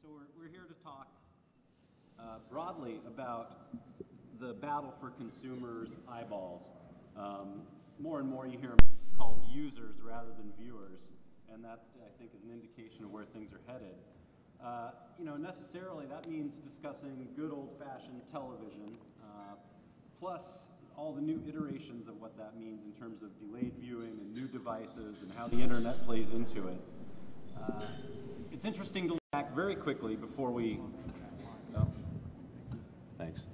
So we're here to talk broadly about the battle for consumers' eyeballs. More and more you hear them called users rather than viewers, and that I think is an indication of where things are headed. Necessarily that means discussing good old-fashioned television, plus all the new iterations of what that means in terms of delayed viewing and new devices and how the internet plays into it. It's interesting to look back very quickly before we... Oh, thanks.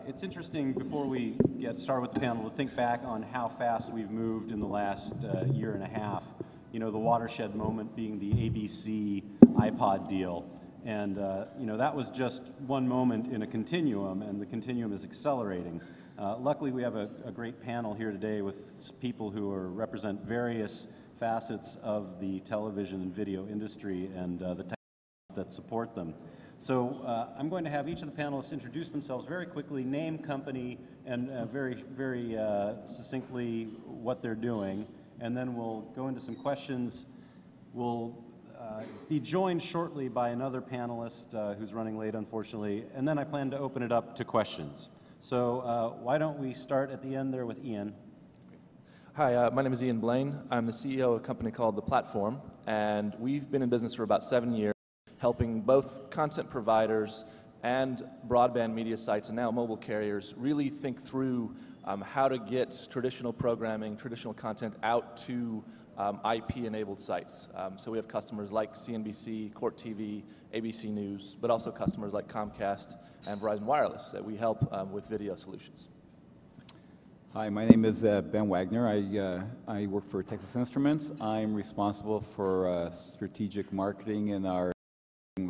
It's interesting before we get started with the panel to think back on how fast we've moved in the last year and a half. The watershed moment being the ABC iPod deal. And, that was just one moment in a continuum, and the continuum is accelerating. Luckily, we have a great panel here today with people who represent various facets of the television and video industry and the technologies that support them. So I'm going to have each of the panelists introduce themselves very quickly, name, company, and very succinctly what they're doing. And then we'll go into some questions. We'll be joined shortly by another panelist who's running late, unfortunately. And then I plan to open it up to questions. So why don't we start at the end there with Ian. Hi, my name is Ian Blaine. I'm the CEO of a company called The Platform, and we've been in business for about 7 years, helping both content providers and broadband media sites and now mobile carriers really think through how to get traditional programming, traditional content out to IP-enabled sites. So we have customers like CNBC, Court TV, ABC News, but also customers like Comcast and Verizon Wireless that we help with video solutions. Hi, my name is Ben Wagner. I work for Texas Instruments. I'm responsible for strategic marketing in our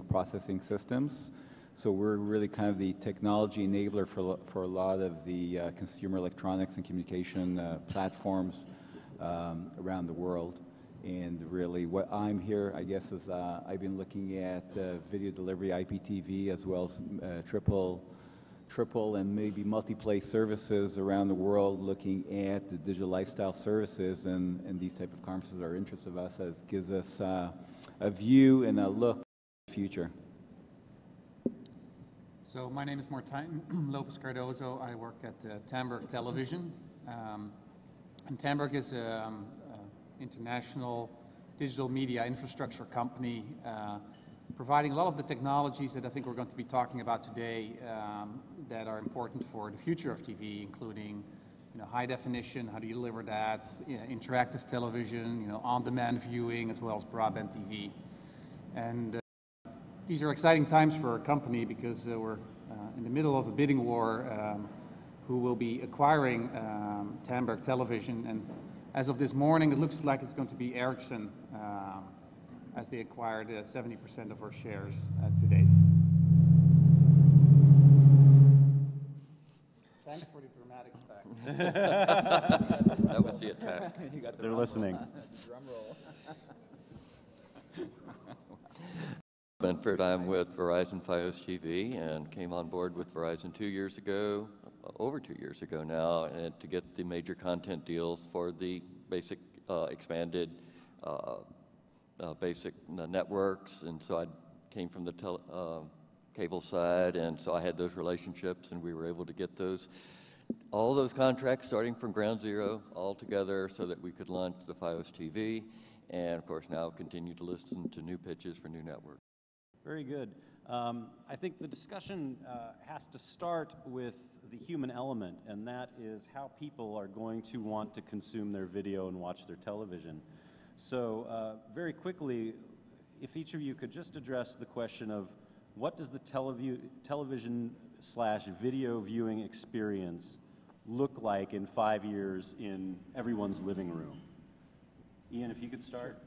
processing systems. So we're really kind of the technology enabler for a lot of the consumer electronics and communication platforms around the world. And really what I'm here, I guess, is I've been looking at video delivery, IPTV, as well as triple and maybe multi-play services around the world, looking at the digital lifestyle services, and these type of conferences are interest of us, as gives us a view and a look at the future. So my name is Martijn Lopez Cardozo. I work at Tamberg Television. And Tamberg is an international digital media infrastructure company providing a lot of the technologies that I think we're going to be talking about today that are important for the future of TV, including high definition, how do you deliver that, interactive television, on-demand viewing, as well as broadband TV. And these are exciting times for our company because we're in the middle of a bidding war who will be acquiring Tamberg Television. And as of this morning, it looks like it's going to be Ericsson as they acquired 70% of our shares to date. Thanks for the dramatic effect. That was the attack. They're listening. Drum roll. Benford, I'm with Verizon Fios TV and came on board with Verizon 2 years ago, over 2 years ago now, and to get the major content deals for the basic expanded basic networks. And so I came from the cable side, and so I had those relationships, and we were able to get all those contracts starting from ground zero all together so that we could launch the Fios TV, and of course now continue to listen to new pitches for new networks. Very good. I think the discussion has to start with the human element, and that is how people are going to want to consume their video and watch their television. So very quickly, if each of you could just address the question of what does the television/video viewing experience look like in 5 years in everyone's living room? Ian, if you could start.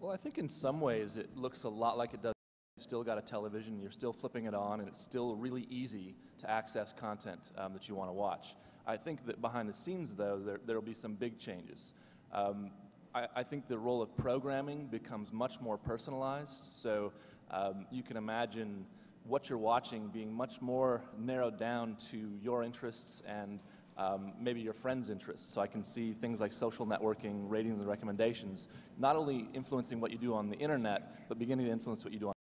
Well, I think in some ways it looks a lot like it does. You've still got a television, you're still flipping it on, and it's still really easy to access content that you want to watch. I think that behind the scenes, though, there will be some big changes. I think the role of programming becomes much more personalized, so you can imagine what you're watching being much more narrowed down to your interests and maybe your friends' interests. So I can see things like social networking, ratings and recommendations, not only influencing what you do on the internet, but beginning to influence what you do on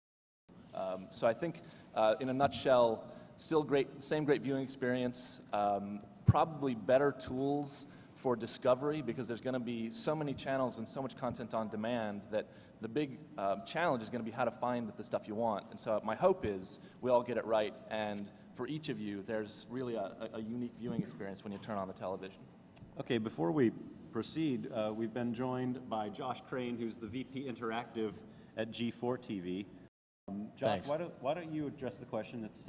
So I think, in a nutshell, still great, same great viewing experience, probably better tools for discovery, because there's going to be so many channels and so much content on demand that the big challenge is going to be how to find the stuff you want. And so my hope is we all get it right, and for each of you, there's really a unique viewing experience when you turn on the television. Okay, before we proceed, we've been joined by Josh Crane, who's the VP Interactive at G4 TV. Josh, why don't you address the question? It's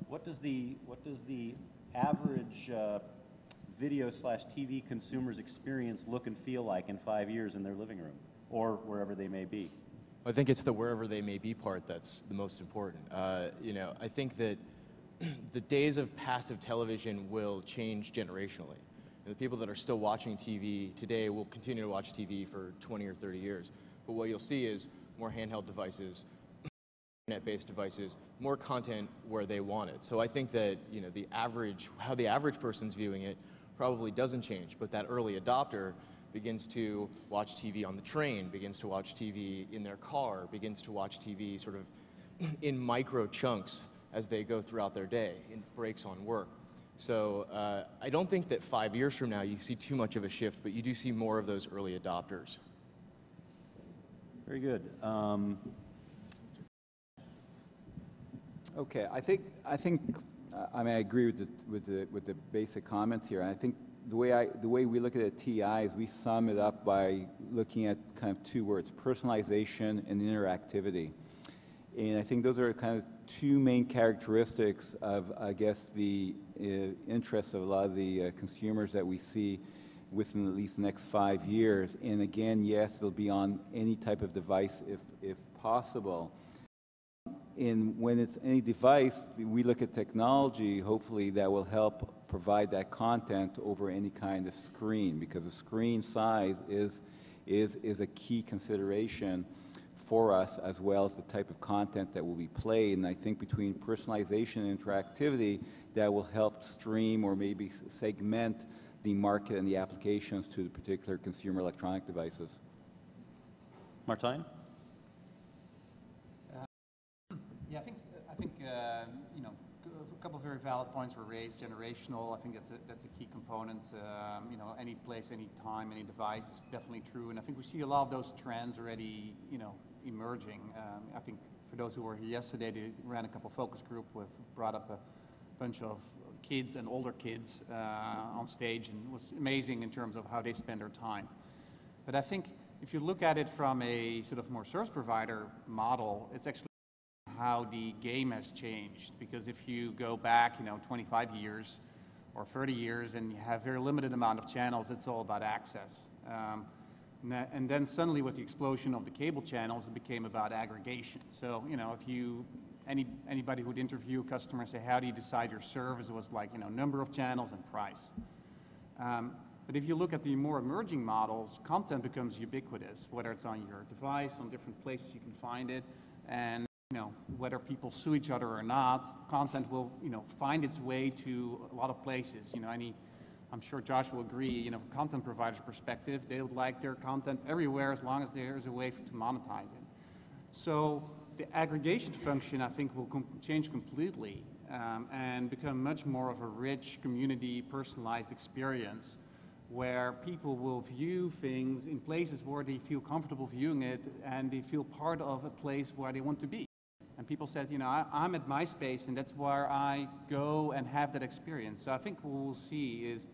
what does the average video/TV consumer's experience look and feel like in 5 years in their living room or wherever they may be? I think it's the wherever they may be part that's the most important. You know, I think that the days of passive television will change generationally. And the people that are still watching TV today will continue to watch TV for 20 or 30 years. But what you'll see is more handheld devices, internet-based devices, more content where they want it. So I think that, you know, how the average person's viewing it probably doesn't change, but that early adopter begins to watch TV on the train, begins to watch TV in their car, begins to watch TV sort of in micro chunks as they go throughout their day, in breaks on work. So I don't think that 5 years from now you see too much of a shift, but you do see more of those early adopters. Very good. Okay, I mean, I agree with the basic comments here. I think the way we look at it at TI is we sum it up by looking at kind of two words: personalization and interactivity. And I think those are kind of two main characteristics of, I guess, the interests of a lot of the consumers that we see within at least the next 5 years. And again, yes, it'll be on any type of device if possible. And when it's any device, we look at technology, hopefully, that will help provide that content over any kind of screen, because the screen size is a key consideration for us, as well as the type of content that will be played. And I think between personalization and interactivity, that will help stream or maybe segment the market and the applications to the particular consumer electronic devices. Martijn? Yeah, I think you know, a couple of very valid points were raised. Generational, I think that's a key component. You know, any place, any time, any device is definitely true. And I think we see a lot of those trends already, you know, emerging. I think for those who were here yesterday, they ran a couple focus group brought up a bunch of kids and older kids on stage, and it was amazing in terms of how they spend their time. But I think if you look at it from a sort of more service provider model, it's actually how the game has changed. Because if you go back, you know, 25 years or 30 years and you have very limited amount of channels, it's all about access. And then suddenly with the explosion of the cable channels, it became about aggregation. So, you know, if anybody who'd interview a customer and say, how do you decide your service? It was like, you know, number of channels and price. But if you look at the more emerging models, content becomes ubiquitous, whether it's on your device, on different places you can find it, and you know, whether people sue each other or not, content will, you know, find its way to a lot of places. You know, I'm sure Josh will agree, you know, from content provider's perspective, they would like their content everywhere as long as there's a way to monetize it. So the aggregation function, I think, will change completely and become much more of a rich, community, personalized experience where people will view things in places where they feel comfortable viewing it and they feel part of a place where they want to be. And people said, you know, I'm at my space and that's where I go and have that experience. So I think what we'll see is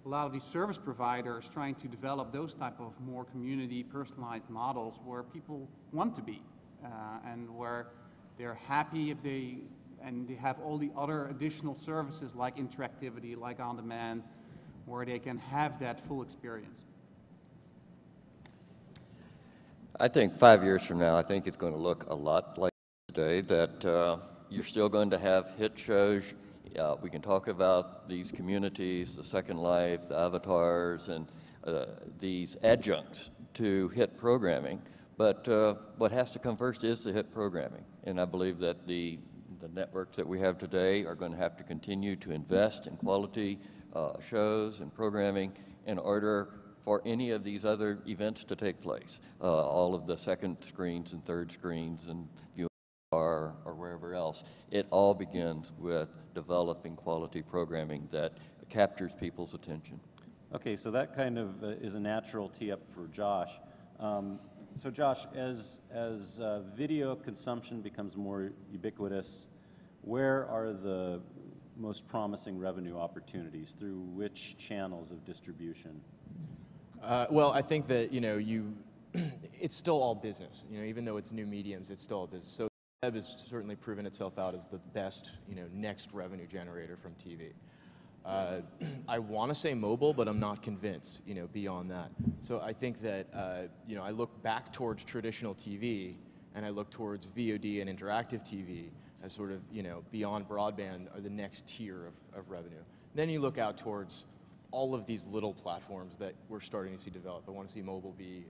a lot of these service providers trying to develop those type of more community personalized models where people want to be and where they're happy if they have all the other additional services like interactivity, like on demand, where they can have that full experience. I think 5 years from now, I think it's going to look a lot like today, that you're still going to have hit shows. We can talk about these communities, the Second Life, the avatars, and these adjuncts to hit programming. But what has to come first is the hit programming. And I believe that the networks that we have today are going to have to continue to invest in quality shows and programming in order for any of these other events to take place. All of the second screens and third screens and viewing or wherever. else. It all begins with developing quality programming that captures people's attention. Okay, so that kind of is a natural tee up for Josh. So Josh, as video consumption becomes more ubiquitous, where are the most promising revenue opportunities? Through which channels of distribution? Well, I think that, it's still all business. Even though it's new mediums, it's still all business. So the web has certainly proven itself out as the best, next revenue generator from TV. I want to say mobile, but I'm not convinced, beyond that. So I think that, I look back towards traditional TV, and I look towards VOD and interactive TV as sort of, beyond broadband are the next tier of revenue. Then you look out towards all of these little platforms that we're starting to see develop. I want to see mobile be,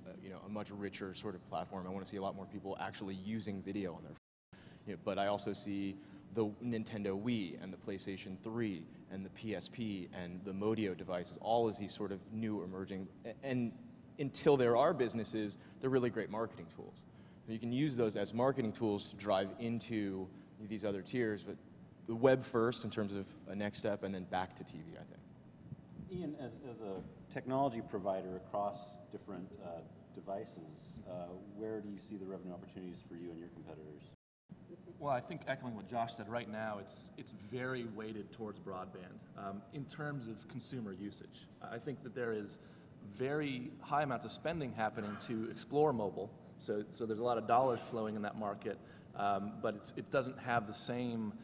a much richer sort of platform. I want to see a lot more people actually using video on their phone. But I also see the Nintendo Wii and the PlayStation 3 and the PSP and the Modio devices, all as these sort of new emerging, and until there are businesses, they're really great marketing tools. So you can use those as marketing tools to drive into these other tiers, but the web first in terms of a next step, and then back to TV, I think. Ian, as a technology provider across different devices, where do you see the revenue opportunities for you and your competitors? Well, I think echoing what Josh said, right now it's very weighted towards broadband. In terms of consumer usage, I think that there is very high amounts of spending happening to explore mobile, so there's a lot of dollars flowing in that market, but it doesn't have the same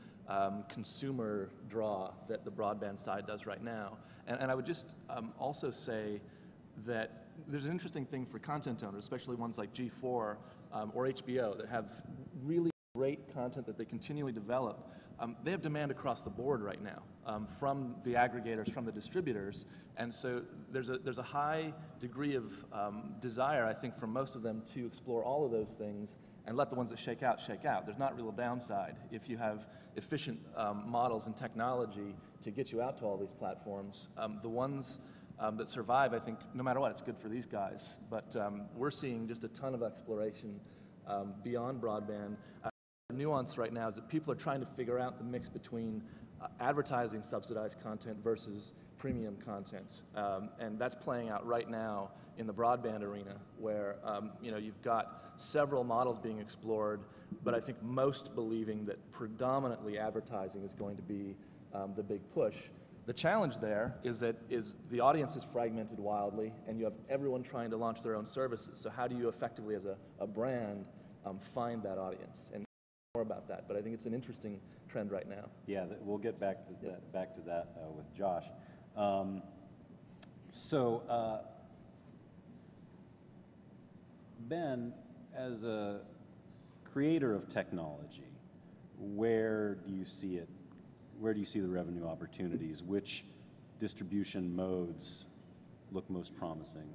consumer draw that the broadband side does right now. And I would just also say that there's an interesting thing for content owners, especially ones like G4 or HBO that have really great content that they continually develop. They have demand across the board right now from the aggregators, from the distributors, and so there's a high degree of desire, I think, from most of them to explore all of those things and let the ones that shake out, shake out. There's not real downside if you have efficient models and technology to get you out to all these platforms. The ones that survive, I think, no matter what, it's good for these guys. But we're seeing just a ton of exploration beyond broadband. The nuance right now is that people are trying to figure out the mix between advertising subsidized content versus premium content. And that's playing out right now in the broadband arena, where you've got several models being explored, but I think most believing that predominantly advertising is going to be the big push. The challenge there is that the audience is fragmented wildly, and you have everyone trying to launch their own services. So how do you effectively, as a brand, find that audience? And more about that, but I think it's an interesting trend right now. Yeah, we'll get back to that with Josh. Ben, as a creator of technology, where do you see it? Where do you see the revenue opportunities? Which distribution modes look most promising?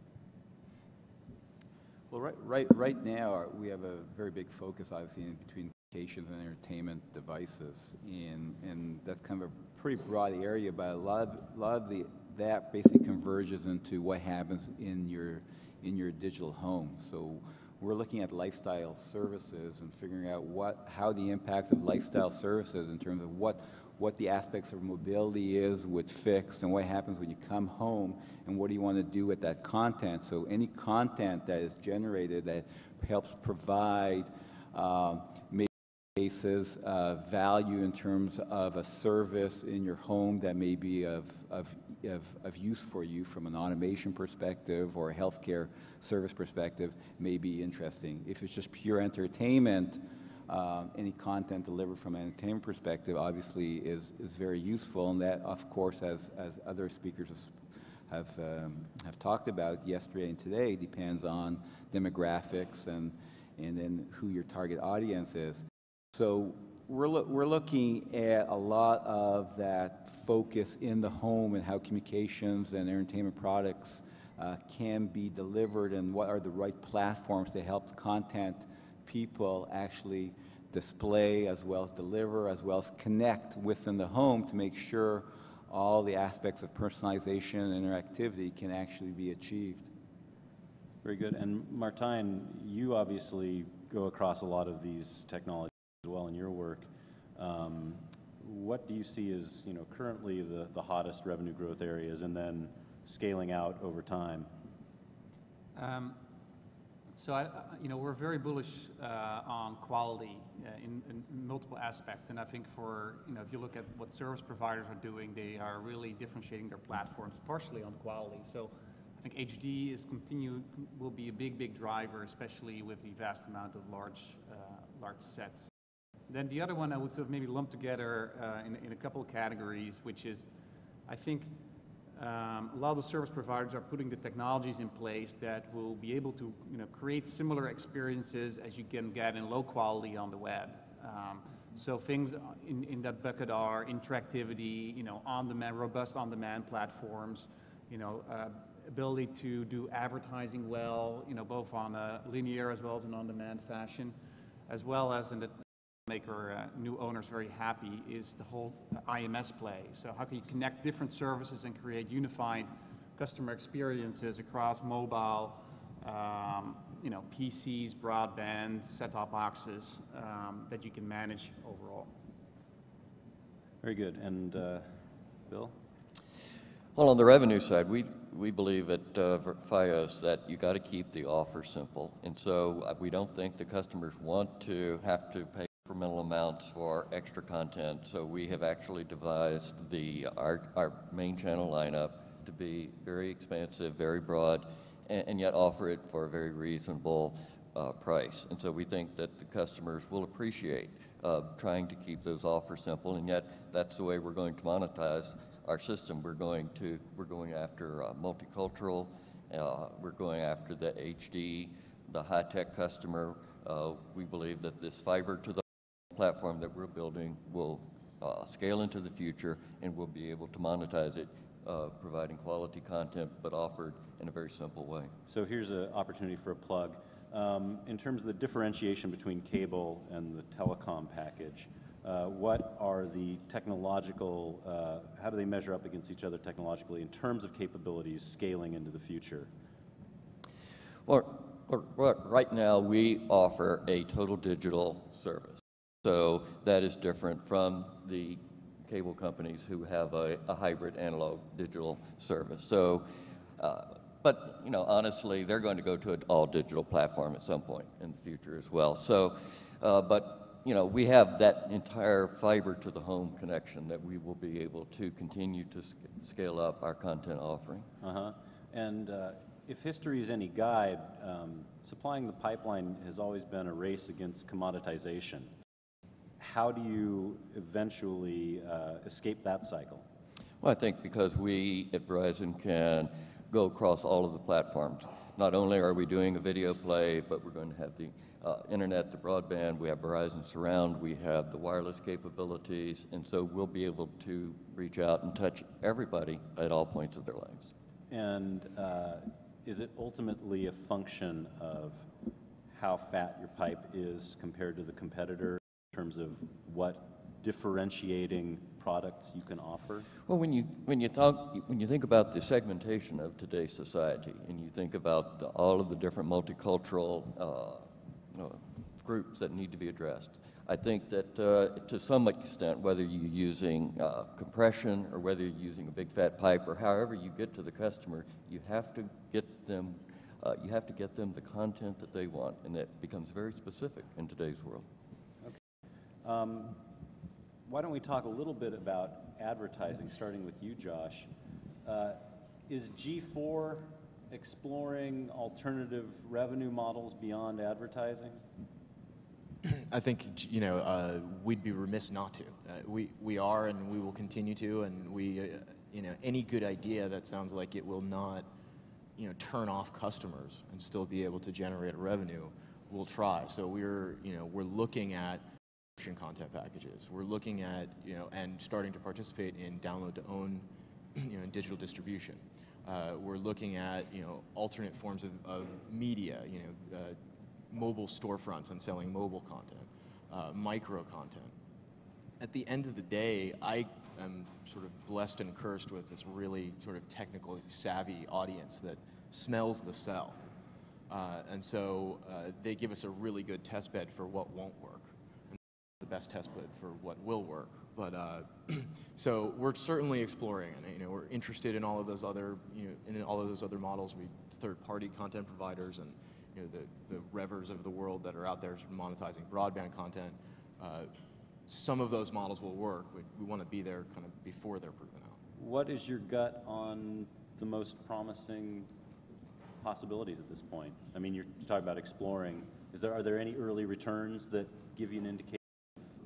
Well, right now we have a very big focus, obviously, in between communications and entertainment devices, and that's kind of a pretty broad area. But a lot of that basically converges into what happens in your digital home. So we're looking at lifestyle services and figuring out how the impacts of lifestyle services in terms of what the aspects of mobility is with fixed, and what happens when you come home, and what do you want to do with that content. So any content that is generated that helps provide cases value in terms of a service in your home that may be of use for you from an automation perspective or a healthcare service perspective may be interesting. If it's just pure entertainment, any content delivered from an entertainment perspective obviously is very useful, and that, of course, as other speakers have talked about yesterday and today, depends on demographics and then who your target audience is. So we're looking at a lot of that focus in the home and how communications and entertainment products can be delivered, and what are the right platforms to help content people actually display as well as deliver, as well as connect within the home to make sure all the aspects of personalization and interactivity can actually be achieved. Very good. And Martijn, you obviously go across a lot of these technologies as well in your work. What do you see as, currently the hottest revenue growth areas, and then scaling out over time? We're very bullish on quality in multiple aspects, and I think if you look at what service providers are doing, they are really differentiating their platforms partially on quality. So I think HD will be a big driver, especially with the vast amount of large sets. Then the other one I would sort of maybe lump together in a couple of categories, which is, I think, a lot of the service providers are putting the technologies in place that will be able to create similar experiences as you can get in low quality on the web. So things in that bucket are interactivity, on-demand, robust on-demand platforms, ability to do advertising well, both on a linear as well as an on-demand fashion, as well as in the make our new owners very happy is the whole IMS play. So how can you connect different services and create unified customer experiences across mobile, PCs, broadband, set-top boxes that you can manage overall. Very good. And Bill? Well, on the revenue side, we believe at FiOS that you got to keep the offer simple. And so we don't think the customers want to have to pay incremental amounts for extra content. So we have actually devised our main channel lineup to be very expansive, very broad, and yet offer it for a very reasonable price. And so we think that the customers will appreciate trying to keep those offers simple, and yet that's the way we're going to monetize our system. We're going after multicultural, we're going after the HD, the high-tech customer. We believe that this fiber to the platform that we're building will scale into the future, and we'll be able to monetize it, providing quality content, but offered in a very simple way. So here's an opportunity for a plug. In terms of the differentiation between cable and the telecom package, what are the technological, how do they measure up against each other technologically in terms of capabilities scaling into the future? Well, right now we offer a total digital service. So that is different from the cable companies who have a hybrid analog digital service. So, but honestly, they're going to go to an all-digital platform at some point in the future as well. So, we have that entire fiber to the home connection that we will be able to continue to scale up our content offering. And if history is any guide, supplying the pipeline has always been a race against commoditization. How do you eventually escape that cycle? Well, I think because we at Verizon can go across all of the platforms. Not only are we doing a video play, but we're going to have the internet, the broadband, we have Verizon Surround, we have the wireless capabilities, and so we'll be able to reach out and touch everybody at all points of their lives. And is it ultimately a function of how fat your pipe is compared to the competitor in terms of what differentiating products you can offer? Well, when you think about the segmentation of today's society, and you think about all of the different multicultural groups that need to be addressed, I think that to some extent, whether you're using compression or whether you're using a big fat pipe or however you get to the customer, you have to get them the content that they want, and that becomes very specific in today's world. Okay. Why don't we talk a little bit about advertising, starting with you, Josh. Is G4 exploring alternative revenue models beyond advertising? I think, we'd be remiss not to. We are, and we will continue to, and we, any good idea that sounds like it will not, turn off customers and still be able to generate revenue, we'll try. So we're looking at content packages. We're looking at, and starting to participate in download to own, digital distribution. We're looking at, alternate forms of media, mobile storefronts and selling mobile content, micro content. At the end of the day, I am sort of blessed and cursed with this really sort of technically savvy audience that smells the sell. And so they give us a really good test bed for what won't work. And best test bed for what will work. But so we're certainly exploring, and we're interested in all of those other, in all of those other models. We third-party content providers and the revers of the world that are out there monetizing broadband content. Some of those models will work, but we want to be there kind of before they're proven out. What is your gut on the most promising possibilities at this point? I mean, you're talking about exploring. Are there any early returns that give you an indication?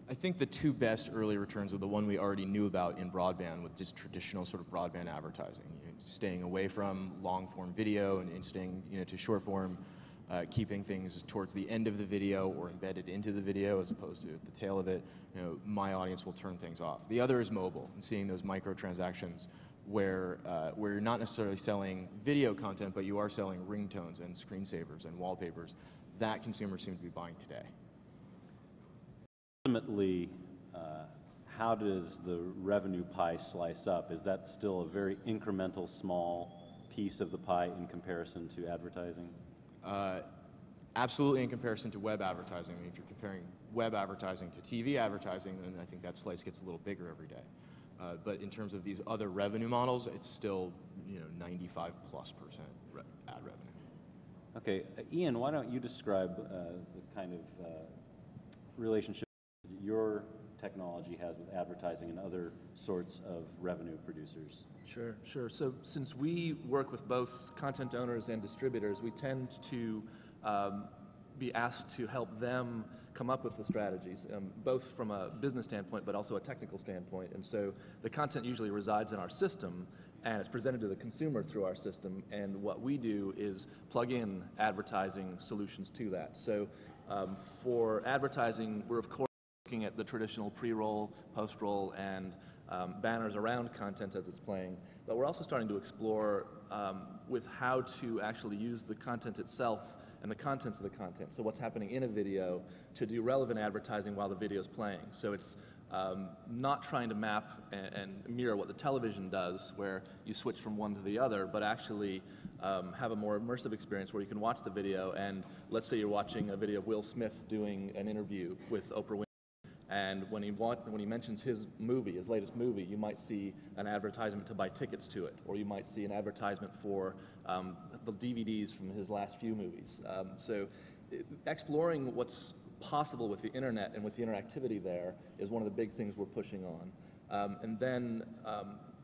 I think the two best early returns are the one we already knew about in broadband with just traditional sort of broadband advertising. Staying away from long-form video and staying to short-form, keeping things towards the end of the video or embedded into the video as opposed to the tail of it. My audience will turn things off. The other is mobile, and seeing those microtransactions where you're not necessarily selling video content, but you are selling ringtones and screensavers and wallpapers. That consumers seem to be buying today. Ultimately, how does the revenue pie slice up? Is that still a very incremental, small piece of the pie in comparison to advertising? Absolutely in comparison to web advertising. I mean, if you're comparing web advertising to TV advertising, then I think that slice gets a little bigger every day. But in terms of these other revenue models, it's still 95+% ad revenue. Okay, Ian, why don't you describe the kind of relationship your technology has with advertising and other sorts of revenue producers? Sure, sure. So since we work with both content owners and distributors, we tend to be asked to help them come up with the strategies, both from a business standpoint but also a technical standpoint. And so the content usually resides in our system and it's presented to the consumer through our system, and what we do is plug in advertising solutions to that. So for advertising, we're of course looking at the traditional pre-roll, post-roll, and banners around content as it's playing, but we're also starting to explore with how to actually use the content itself and the contents of the content, so what's happening in a video, to do relevant advertising while the video is playing. So it's not trying to map and mirror what the television does, where you switch from one to the other, but actually have a more immersive experience where you can watch the video, and let's say you're watching a video of Will Smith doing an interview with Oprah Winfrey. And when he mentions his movie, his latest movie, you might see an advertisement to buy tickets to it, or you might see an advertisement for the DVDs from his last few movies. So exploring what's possible with the internet and with the interactivity there is one of the big things we're pushing on. And then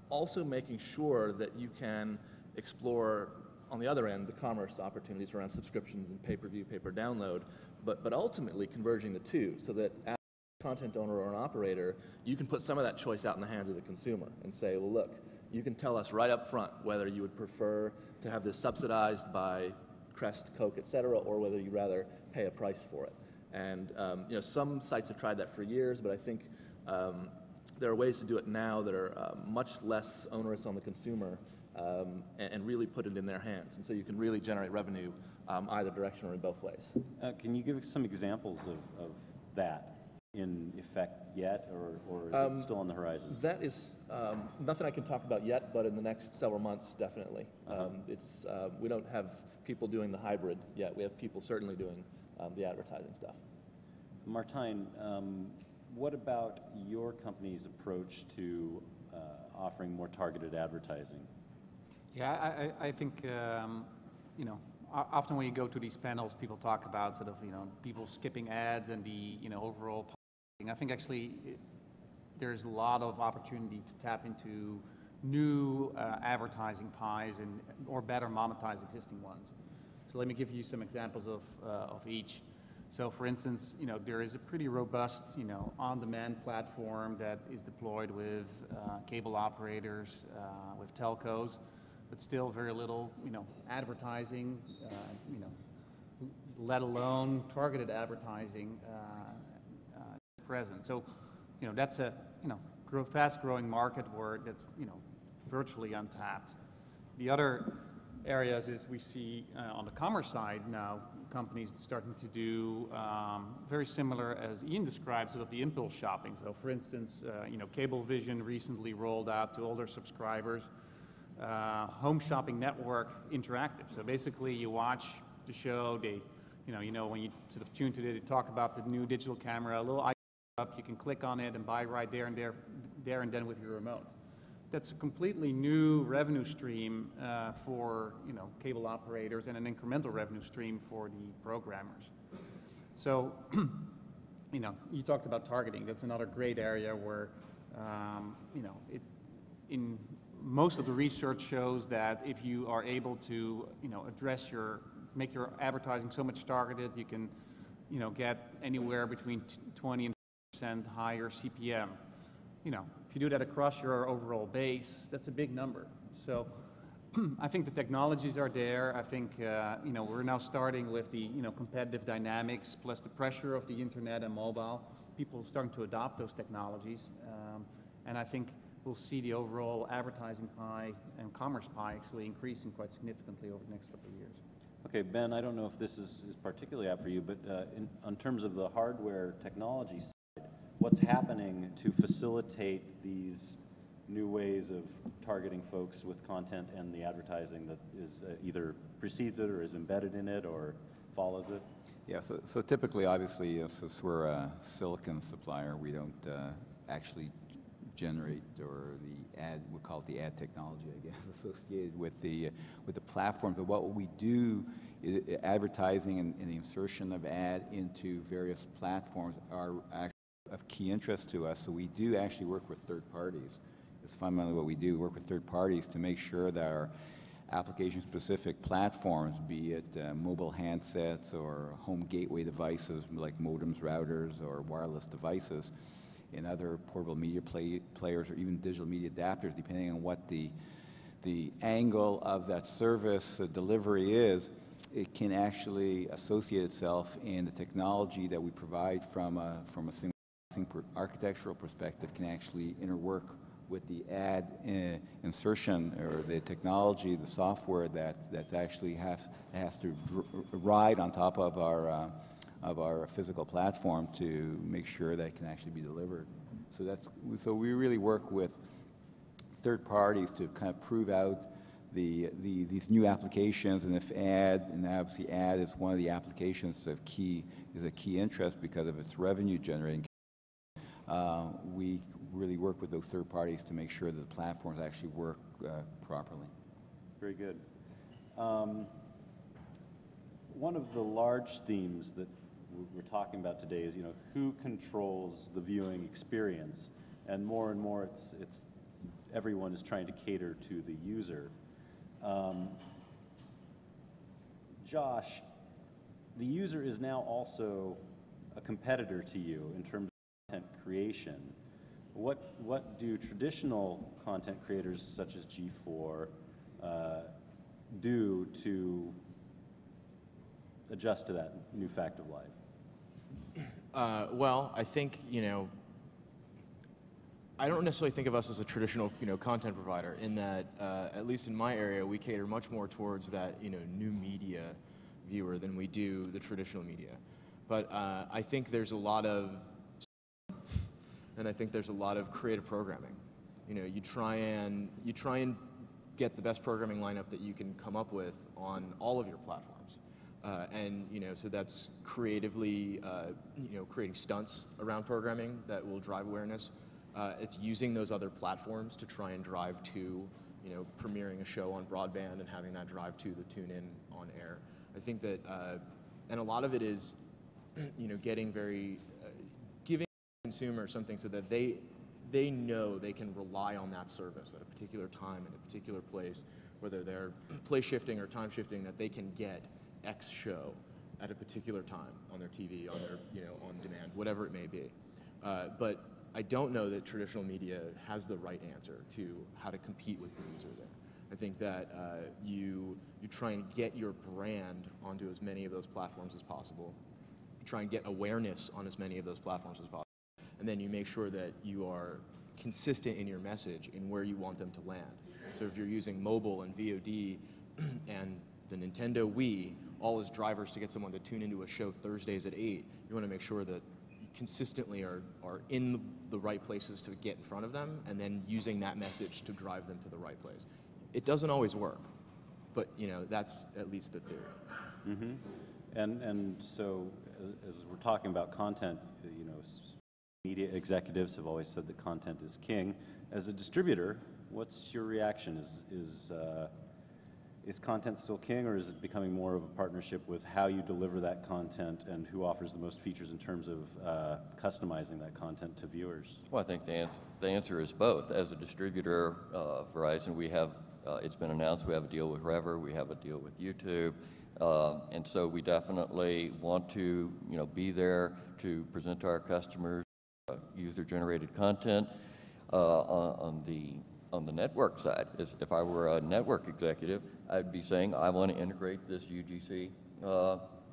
also making sure that you can explore, on the other end, the commerce opportunities around subscriptions and pay-per-view, pay-per-download, but ultimately converging the two so that content owner or an operator, you can put some of that choice out in the hands of the consumer and say, well, look, you can tell us right up front whether you would prefer to have this subsidized by Crest, Coke, et cetera, or whether you'd rather pay a price for it. And some sites have tried that for years, but I think there are ways to do it now that are much less onerous on the consumer and really put it in their hands. And so you can really generate revenue either direction or in both ways. Can you give us some examples of that in effect yet, or is it still on the horizon? That is nothing I can talk about yet, but in the next several months, definitely. We don't have people doing the hybrid yet. We have people certainly doing the advertising stuff. Martijn, what about your company's approach to offering more targeted advertising? Yeah, I think, often when you go to these panels, people talk about sort of, people skipping ads and the, overall. I think actually there's a lot of opportunity to tap into new advertising pies or better monetize existing ones. So let me give you some examples of each. So for instance, there is a pretty robust, on-demand platform that is deployed with cable operators, with telcos, but still very little, advertising, let alone targeted advertising present. So, that's a, fast-growing market where that's, virtually untapped. The other areas is we see on the commerce side now companies starting to do very similar as Ian described, sort of the impulse shopping. So for instance, Cablevision recently rolled out to all their subscribers Home Shopping Network Interactive. So basically you watch the show, they, when you sort of tune to it, they talk about the new digital camera, a little up, you can click on it and buy right there and then with your remote. That's a completely new revenue stream for cable operators and an incremental revenue stream for the programmers. So, you talked about targeting. That's another great area where, in most of the research shows that if you are able to, make your advertising so much targeted, you can, get anywhere between 20 and 50% higher CPM. If you do that across your overall base, that's a big number. So I think the technologies are there. I think, we're now starting with the, competitive dynamics plus the pressure of the internet and mobile. People are starting to adopt those technologies. And I think we'll see the overall advertising pie and commerce pie actually increasing quite significantly over the next couple of years. Okay, Ben, I don't know if this is particularly apt for you, but in terms of the hardware technology side, what's happening to facilitate these new ways of targeting folks with content and the advertising that is either precedes it or is embedded in it or follows it? Yeah, so typically, obviously, since we're a silicon supplier, we don't actually generate, or the ad, we call it the ad technology, I guess, associated with the platform. But what we do is advertising and the insertion of ad into various platforms are actually of key interest to us. So we do actually work with third parties. It's fundamentally what we do, work with third parties to make sure that our application-specific platforms, be it mobile handsets or home gateway devices like modems, routers, or wireless devices, and other portable media players, or even digital media adapters, depending on what the angle of that service delivery is, it can actually associate itself in the technology that we provide from a single architectural perspective, can actually interwork with the ad insertion or the technology, the software that's actually has to ride on top of our physical platform to make sure that it can actually be delivered. So we really work with third parties to kind of prove out these new applications, and if obviously ad is one of the applications of a key interest because of its revenue generating. We really work with those third parties to make sure that the platforms actually work properly. Very good. One of the large themes that we're talking about today is, who controls the viewing experience, and more it's everyone is trying to cater to the user. Josh, the user is now also a competitor to you in terms of content creation. What do traditional content creators such as G4 do to adjust to that new fact of life? Well, I think, I don't necessarily think of us as a traditional, content provider, in that, at least in my area, we cater much more towards that, new media viewer than we do the traditional media. But I think there's a lot of, and I think there's a lot of creative programming. You try and get the best programming lineup that you can come up with on all of your platforms. So that's creatively, creating stunts around programming that will drive awareness. It's using those other platforms to try and drive to, premiering a show on broadband and having that drive to the tune-in on air. I think that, and a lot of it is, getting very, giving the consumer something so that they know they can rely on that service at a particular time in a particular place, whether they're place shifting or time shifting, that they can get X show at a particular time on their TV, on their, on demand, whatever it may be. But I don't know that traditional media has the right answer to how to compete with the user there. I think that you try and get your brand onto as many of those platforms as possible. You try and get awareness on as many of those platforms as possible. And then you make sure that you are consistent in your message in where you want them to land. So if you're using mobile and VOD and the Nintendo Wii, all as drivers to get someone to tune into a show Thursdays at 8, you want to make sure that you consistently are in the right places to get in front of them, and then using that message to drive them to the right place. It doesn't always work, but that's at least the theory. Mm-hmm. And so as we're talking about content, Media executives have always said that content is king. As a distributor, what's your reaction? Is content still king, or is it becoming more of a partnership with how you deliver that content and who offers the most features in terms of customizing that content to viewers? Well, I think the answer is both. As a distributor, Verizon, we have, it's been announced, we have a deal with Rever, we have a deal with YouTube, and so we definitely want to, be there to present to our customers user-generated content. On the network side, if I were a network executive, I'd be saying I want to integrate this UGC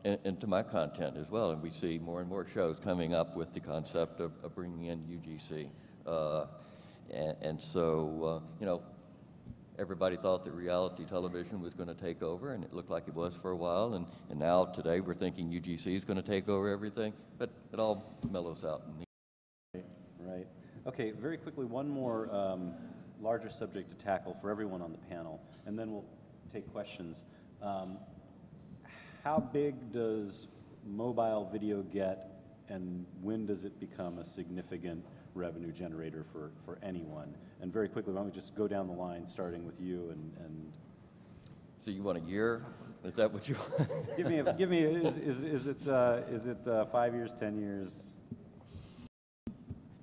into my content as well. And we see more and more shows coming up with the concept of bringing in UGC. And so, everybody thought that reality television was going to take over, and it looked like it was for a while. And now today we're thinking UGC is going to take over everything, but it all mellows out. Right. Okay, very quickly, one more larger subject to tackle for everyone on the panel, and then we'll take questions. How big does mobile video get, and when does it become a significant revenue generator for anyone? And very quickly, why don't we just go down the line, starting with you and So you want a year? Is that what you want? give me. Is it 5 years, 10 years?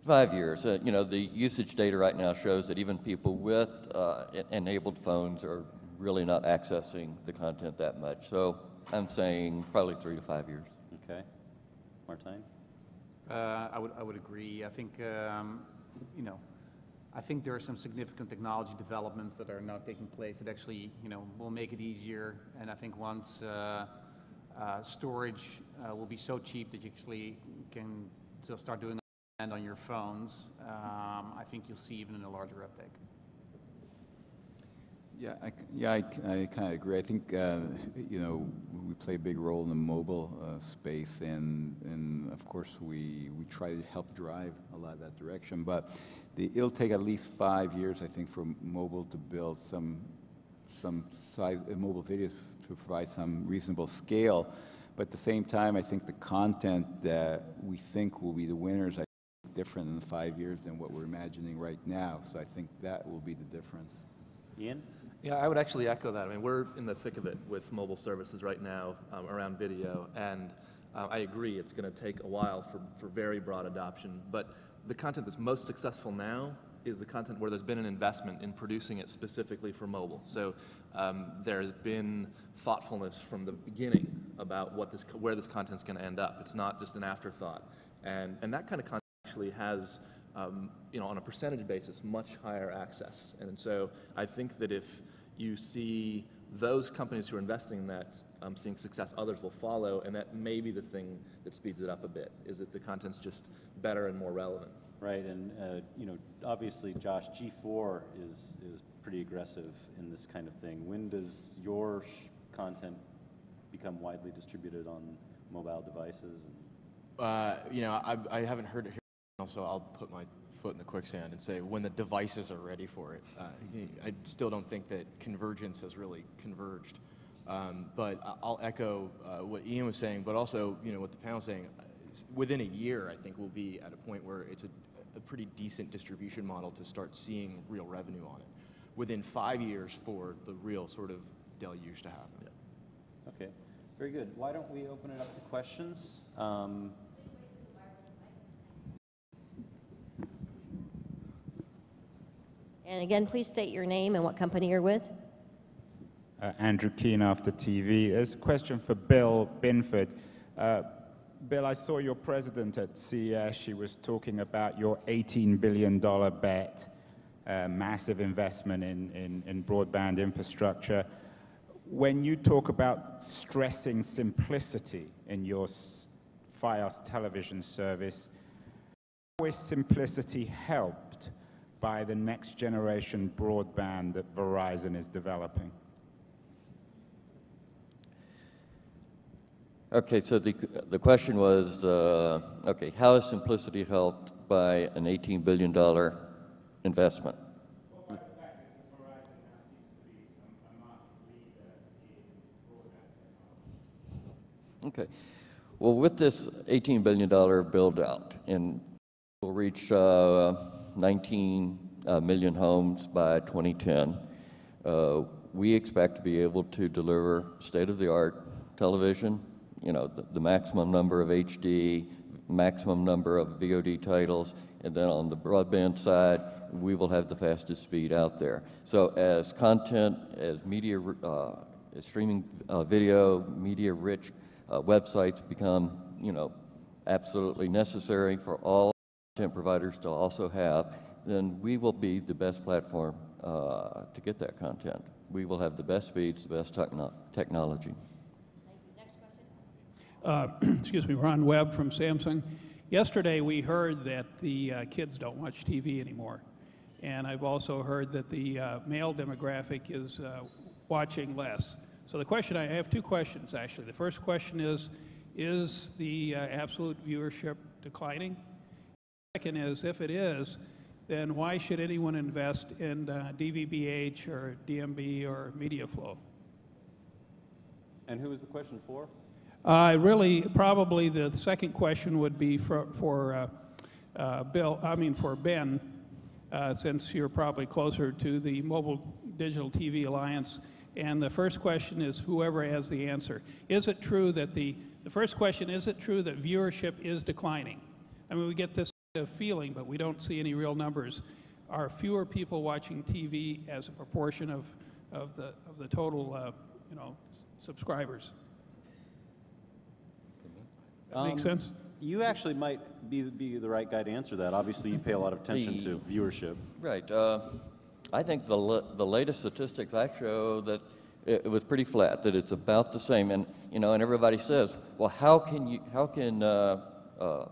5 years. The usage data right now shows that even people with enabled phones are really not accessing the content that much. So I'm saying probably 3 to 5 years. Okay. Martijn? I would agree. I think, I think there are some significant technology developments that are now taking place that actually, will make it easier. And I think once storage will be so cheap that you actually can still start doing on your phones, I think you'll see even a larger uptake. I kind of agree. I think we play a big role in the mobile space, and of course we try to help drive a lot of that direction. But it'll take at least 5 years, I think, for mobile to build some size mobile video to provide some reasonable scale. But at the same time, I think the content that we think will be the winners different in 5 years than what we're imagining right now. So I think that will be the difference. Ian? Yeah, I would actually echo that. I mean, we're in the thick of it with mobile services right now around video, and I agree it's going to take a while for very broad adoption. But the content that's most successful now is the content where there's been an investment in producing it specifically for mobile. So there's been thoughtfulness from the beginning about where this content's going to end up. It's not just an afterthought, and that kind of content actually has, on a percentage basis, much higher access. And so I think that if you see those companies who are investing in that seeing success, others will follow, and that may be the thing that speeds it up a bit, is that the content's just better and more relevant. Right, and obviously, Josh, G4 is pretty aggressive in this kind of thing. When does your content become widely distributed on mobile devices? I haven't heard it here. So I'll put my foot in the quicksand and say when the devices are ready for it. I still don't think that convergence has really converged. But I'll echo what Ian was saying, but also what the panel is saying. Within a year, I think we'll be at a point where it's a pretty decent distribution model to start seeing real revenue on it. Within 5 years for the real sort of deluge to happen. Yeah. Okay, very good. Why don't we open it up to questions? And again, please state your name and what company you're with. Andrew Keane, After TV. There's a question for Bill Binford. Bill, I saw your president at CES. She was talking about your $18 billion bet, massive investment in broadband infrastructure. When you talk about stressing simplicity in your Fios television service, how is simplicity helped by the next generation broadband that Verizon is developing? Okay, so the question was, how is simplicity helped by an $18 billion investment? Well, by the fact that Verizon now seems to be a market leader in broadband technology. Okay, well, with this $18 billion build-out in We'll reach 19 million homes by 2010. We expect to be able to deliver state-of-the-art television, the maximum number of HD, maximum number of VOD titles, and then on the broadband side, we will have the fastest speed out there. So as content, as media, as streaming video, media-rich websites become, absolutely necessary for all content providers to also have, then we will be the best platform to get that content. We will have the best speeds, the best technology. Excuse me, Ron Webb from Samsung. Yesterday we heard that the kids don't watch TV anymore. And I've also heard that the male demographic is watching less. So the question, I have two questions actually. The first question is the absolute viewership declining? The second is, if it is, then why should anyone invest in DVB-H or DMB or MediaFlow? And who is the question for? Really, probably the second question would be for Ben, since you're probably closer to the Mobile Digital TV Alliance. And the first question is whoever has the answer. Is it true that the first question, is it true that viewership is declining? I mean, we get this feeling, but we don't see any real numbers. Are fewer people watching TV as a proportion of the total, subscribers? That makes sense? You actually might be the right guy to answer that. Obviously, you pay a lot of attention to viewership. Right. I think the latest statistics I show that it was pretty flat, that it's about the same. And, and everybody says, well, how can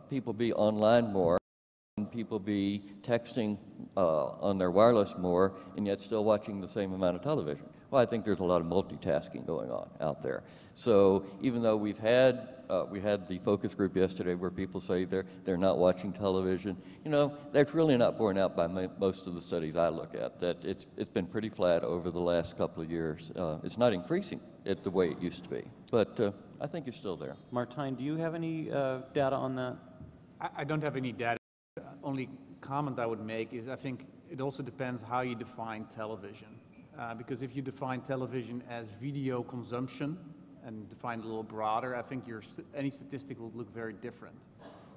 people be online more? How can people be texting on their wireless more and yet still watching the same amount of television? Well, I think there's a lot of multitasking going on out there. So even though we had the focus group yesterday where people say they're not watching television, that's really not borne out by most of the studies I look at, that it's been pretty flat over the last couple of years. It's not increasing the way it used to be, but I think it's still there. Martijn, do you have any data on that? I don't have any data. The only comment I would make is I think it also depends how you define television. Because if you define television as video consumption and define it a little broader, I think any statistic will look very different.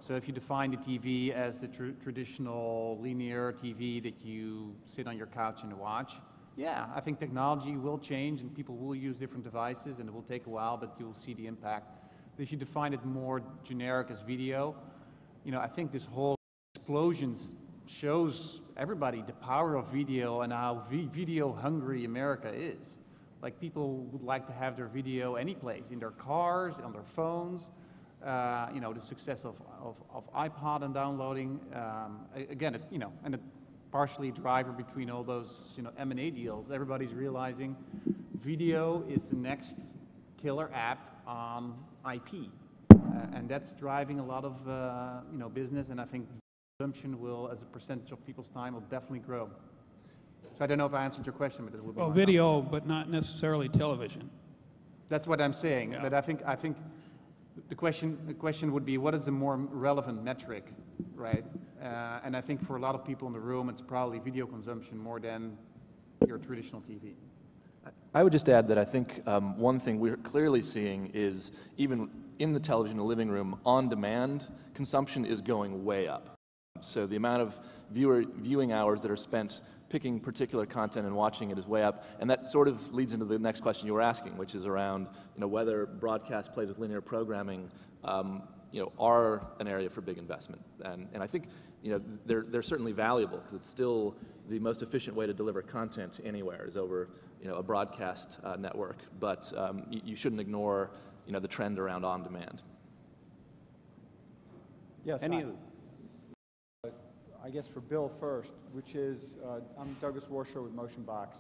So if you define the TV as the traditional linear TV that you sit on your couch and watch, yeah, I think technology will change and people will use different devices and it will take a while, but you'll see the impact. But if you define it more generic as video, I think this whole explosion shows everybody the power of video and how video hungry America is. Like people would like to have their video any place, in their cars, on their phones. The success of iPod and downloading. Again, and a partially driver between all those M&A deals. Everybody's realizing video is the next killer app on IP, and that's driving a lot of business. And I think consumption will, as a percentage of people's time, will definitely grow. So I don't know if I answered your question, but it will be. Well, video, but not necessarily television. That's what I'm saying. Yeah. But I think the question would be, what is the more relevant metric, right? And I think for a lot of people in the room, it's probably video consumption more than your traditional TV. I would just add that I think one thing we're clearly seeing is even in the television, the living room, on-demand consumption is going way up. So the amount of viewing hours that are spent picking particular content and watching it is way up, and that sort of leads into the next question you were asking, which is around whether broadcast plays with linear programming are an area for big investment, and I think they're certainly valuable because it's still the most efficient way to deliver content anywhere is over a broadcast network, but you shouldn't ignore the trend around on demand. Yes. I guess for Bill first, which is, I'm Douglas Warshaw with MotionBox.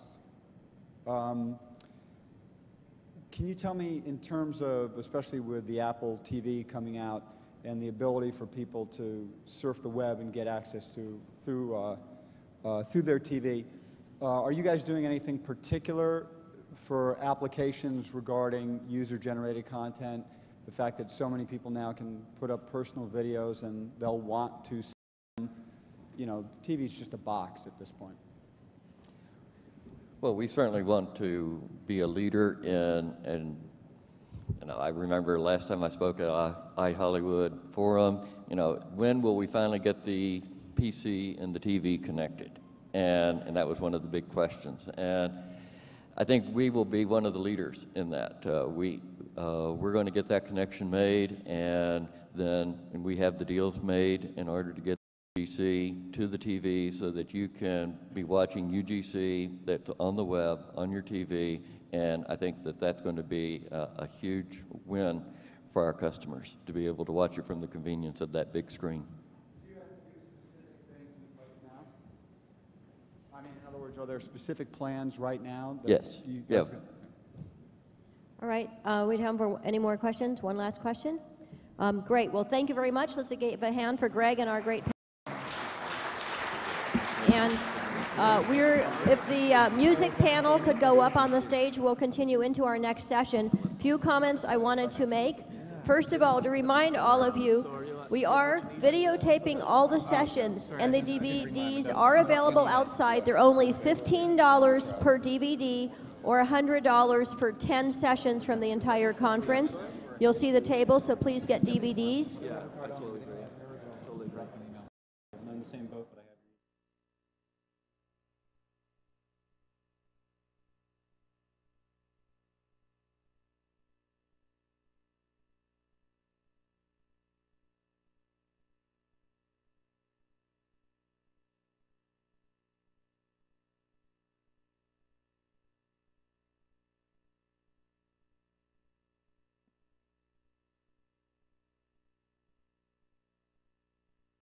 Can you tell me in terms of, especially with the Apple TV coming out and the ability for people to surf the web and get access to through their TV, are you guys doing anything particular for applications regarding user-generated content? The fact that so many people now can put up personal videos and they'll want to see them you know, TV is just a box at this point. Well, we certainly want to be a leader and you know, I remember last time I spoke at iHollywood Forum, you know, when will we finally get the PC and the TV connected? And that was one of the big questions. And I think we will be one of the leaders in that. We're going to get that connection made, and we have the deals made in order to get UGC to the TV so that you can be watching UGC that's on the web, on your TV, and I think that that's going to be a huge win for our customers to be able to watch it from the convenience of that big screen. Do you have to do specific things in place now? I mean, in other words, are there specific plans right now? That Yes. you Yeah. guys All right, we have time for any more questions? One last question? Great, well, thank you very much. Let's give a hand for Greg and our great. And if the music panel could go up on the stage, we'll continue into our next session. Few comments I wanted to make. First of all, to remind all of you, we are videotaping all the sessions, and the DVDs are available outside. They're only $15 per DVD or $100 for 10 sessions from the entire conference. You'll see the table, so please get DVDs. Yeah, I totally agree. I'm in the same boat, but